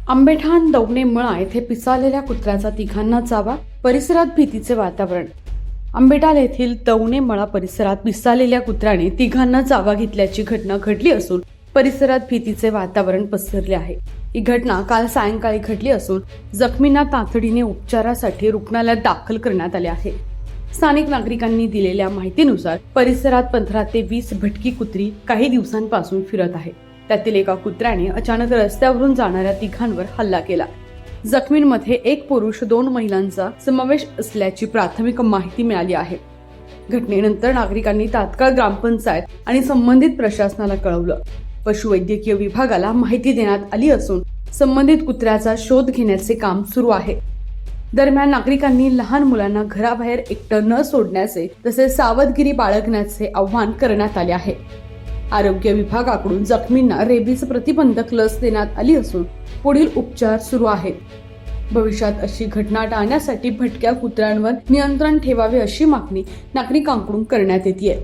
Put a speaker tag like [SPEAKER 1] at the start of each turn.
[SPEAKER 1] आंबेठाण दवणे मळा येथे पिसाळलेल्या कुत्र्याचा तिघांना चावा, परिसरात भीतीचे वातावरण। आंबेठाण येथील दवणे मळा परिसरात पिसाळलेल्या कुत्र्याने तिघांना चावा घेतल्याची घटना घडली असून परिसरात भीतीचे वातावरण पसरले आहे। ही घटना काल सायंकाळी घडली असून जखमींना तातडीने उपचारासाठी रुग्णालयात दाखल करण्यात आले आहे। स्थानिक नागरिकांनी दिलेल्या माहितीनुसार परिसरात 15 ते 20 भटकी कुत्री काही दिवसांपासून फिरत आहे। त्यातील एका कुत्र्याने अचानक रस्त्यावरून जाणाऱ्या तिघांवर हल्ला केला। जखमींमध्ये एक पुरुष 2 महिलांचा समावेश असल्याची प्राथमिक माहिती मिळाली आहे। घटनेनंतर नागरिकांनी तात्काळ ग्रामपंचायत आणि संबंधित प्रशासनाला कळवलं। पशुवैद्यकीय विभागाला माहिती देण्यात आली असून संबंधित कुत्र्याचा शोध घेण्याचे काम सुरू आहे। दरम्यान नागरिकांनी लहान मुलांना घराबाहेर एकटं न सोडण्याचे तसेच सावधगिरी बाळगण्याचे आवाहन करण्यात आले आहे। आरोग्य विभागाकडून जखमींना रेबीज प्रतिबंधक लस देण्यात आली असून पुढील उपचार सुरू आहेत। भविष्यात अशी घटना टाळण्यासाठी भटक्या कुत्र्यांवर नियंत्रण ठेवावे अशी मागणी नागरिकांकडून करण्यात येते।